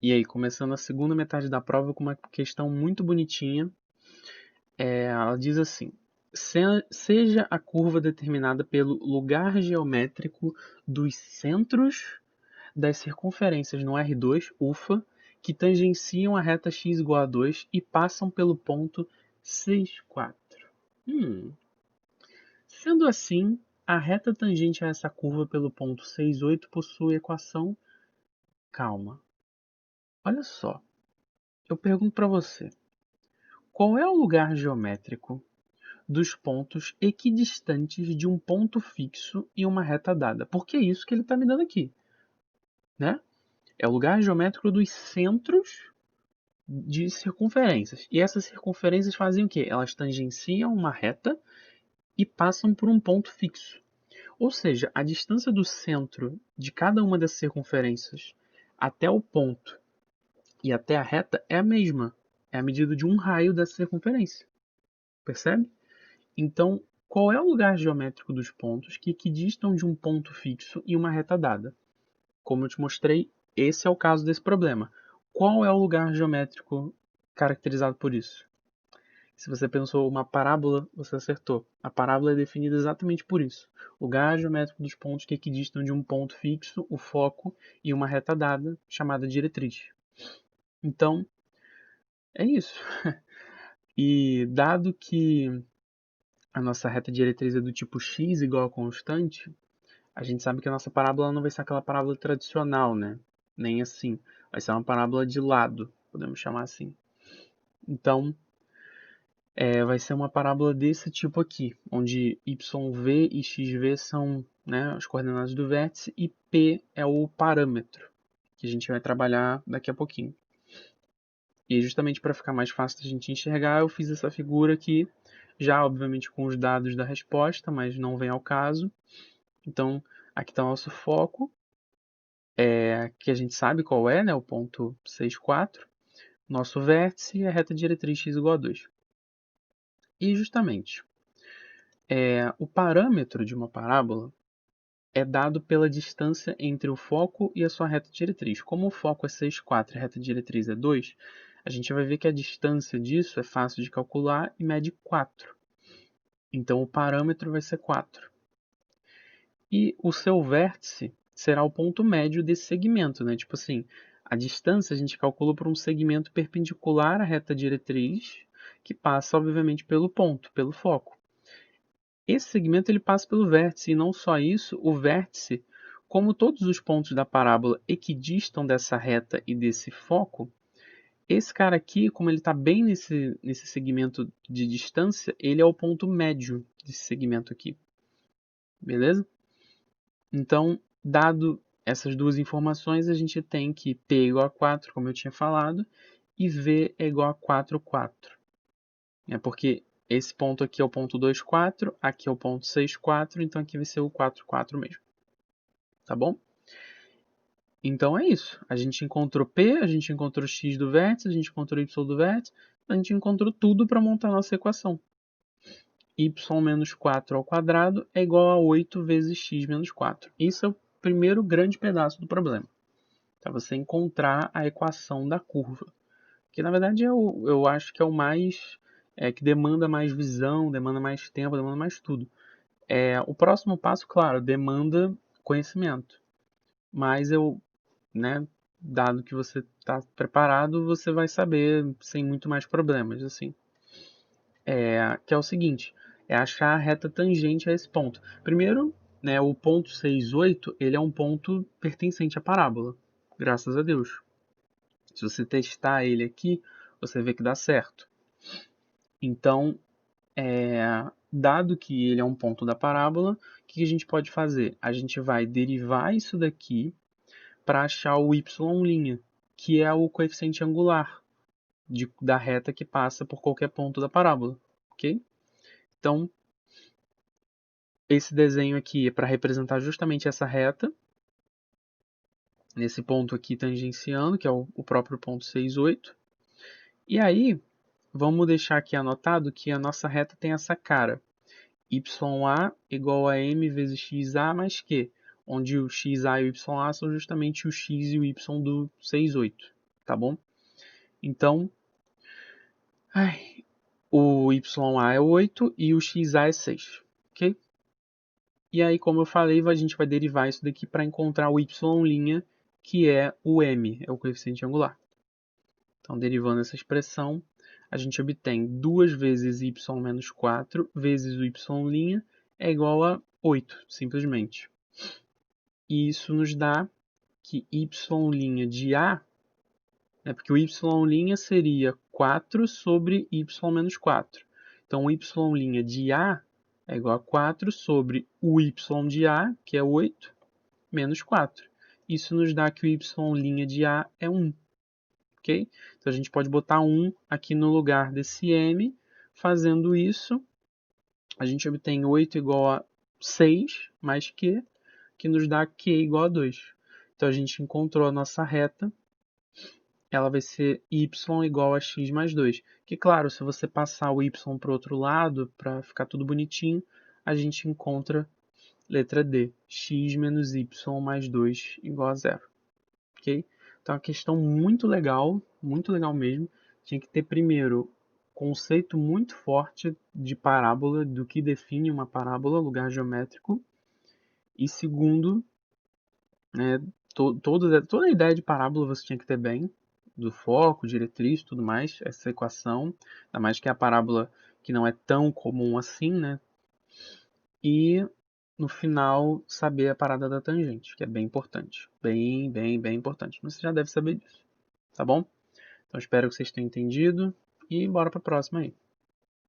E aí, começando a segunda metade da prova com uma questão muito bonitinha. Ela diz assim: seja a curva determinada pelo lugar geométrico dos centros das circunferências no R2, ufa, que tangenciam a reta x igual a 2 e passam pelo ponto 6, 4. Sendo assim, a reta tangente a essa curva pelo ponto 6, 8 possui equação. Calma. Olha só. Eu pergunto para você. Qual é o lugar geométrico dos pontos equidistantes de um ponto fixo e uma reta dada? Porque é isso que ele está me dando aqui, né? É o lugar geométrico dos centros de circunferências. E essas circunferências fazem o quê? Elas tangenciam uma reta e passam por um ponto fixo. Ou seja, a distância do centro de cada uma dessas circunferências até o ponto e até a reta é a mesma. É a medida de um raio dessa circunferência. Percebe? Então, qual é o lugar geométrico dos pontos que equidistam de um ponto fixo e uma reta dada? Como eu te mostrei, esse é o caso desse problema. Qual é o lugar geométrico caracterizado por isso? Se você pensou uma parábola, você acertou. A parábola é definida exatamente por isso. Lugar geométrico dos pontos que equidistam de um ponto fixo, o foco, e uma reta dada, chamada diretriz. Então, é isso. E dado que a nossa reta diretriz é do tipo x igual a constante, a gente sabe que a nossa parábola não vai ser aquela parábola tradicional, né? Nem assim. Vai ser uma parábola de lado, podemos chamar assim. Então, vai ser uma parábola desse tipo aqui, onde yv e xv são, né, as coordenadas do vértice e p é o parâmetro, que a gente vai trabalhar daqui a pouquinho. E justamente para ficar mais fácil da gente enxergar, eu fiz essa figura aqui, já obviamente com os dados da resposta, mas não vem ao caso. Então, aqui está o nosso foco, que a gente sabe qual é, né, o ponto 6, 4. Nosso vértice e a reta diretriz x igual a 2. E justamente, o parâmetro de uma parábola é dado pela distância entre o foco e a sua reta diretriz. Como o foco é 6, 4 e a reta diretriz é 2, a gente vai ver que a distância disso é fácil de calcular e mede 4. Então, o parâmetro vai ser 4. E o seu vértice será o ponto médio desse segmento, né? Tipo assim, a distância a gente calcula por um segmento perpendicular à reta diretriz, que passa, obviamente, pelo ponto, pelo foco. Esse segmento ele passa pelo vértice, e não só isso, o vértice, como todos os pontos da parábola equidistam dessa reta e desse foco, esse cara aqui, como ele está bem nesse segmento de distância, ele é o ponto médio desse segmento aqui. Beleza? Então, dado essas duas informações, a gente tem que P é igual a 4, como eu tinha falado, e V é igual a 4, 4. Porque esse ponto aqui é o ponto 2, 4, aqui é o ponto 6, 4, então aqui vai ser o 4, 4 mesmo. Tá bom? Então é isso. A gente encontrou P, a gente encontrou X do vértice, a gente encontrou Y do vértice, a gente encontrou tudo para montar a nossa equação. Y menos 4 ao quadrado é igual a 8 vezes x menos 4. Isso é o primeiro grande pedaço do problema. Para você encontrar a equação da curva. Que na verdade eu acho que é o mais. Que demanda mais visão, demanda mais tempo, demanda mais tudo. O próximo passo, claro, demanda conhecimento. Mas né, dado que você está preparado, você vai saber sem muito mais problemas, assim. Que é o seguinte, é achar a reta tangente a esse ponto. Primeiro, né, o ponto 6, 8, ele é um ponto pertencente à parábola, graças a Deus. Se você testar ele aqui, você vê que dá certo. Então, dado que ele é um ponto da parábola, o que a gente pode fazer? A gente vai derivar isso daqui para achar o y', que é o coeficiente angular da reta que passa por qualquer ponto da parábola. Ok? Então, esse desenho aqui é para representar justamente essa reta, nesse ponto aqui tangenciando, que é o próprio ponto 6, 8. E aí, vamos deixar aqui anotado que a nossa reta tem essa cara. YA igual a M vezes XA mais Q, onde o XA e o YA são justamente o X e o Y do 6, 8. tá bom? Então, o YA é 8 e o XA é 6, ok? E aí, como eu falei, a gente vai derivar isso daqui para encontrar o Y', que é o M, é o coeficiente angular. Então, derivando essa expressão, a gente obtém 2 vezes y menos 4 vezes o y' é igual a 8, simplesmente. E isso nos dá que y' de A, né, porque o y' seria 4 sobre y menos 4. Então, o y' de A é igual a 4 sobre o y de A, que é 8, menos 4. Isso nos dá que o y' de A é 1. Ok? Então, a gente pode botar 1 aqui no lugar desse m. Fazendo isso, a gente obtém 8 igual a 6 mais q, que nos dá q igual a 2. Então, a gente encontrou a nossa reta. Ela vai ser y igual a x mais 2. Que, claro, se você passar o y para o outro lado, para ficar tudo bonitinho, a gente encontra letra D, x menos y mais 2 igual a 0. Ok? Então, é uma questão muito legal mesmo. Tinha que ter, primeiro, conceito muito forte de parábola, do que define uma parábola, lugar geométrico. E segundo, né, toda a ideia de parábola você tinha que ter bem, do foco, diretriz, tudo mais, essa equação, ainda mais que é a parábola que não é tão comum assim, né? E no final saber a parada da tangente, que é bem importante, bem importante. Mas você já deve saber disso, tá bom? Então espero que vocês tenham entendido e bora para a próxima aí.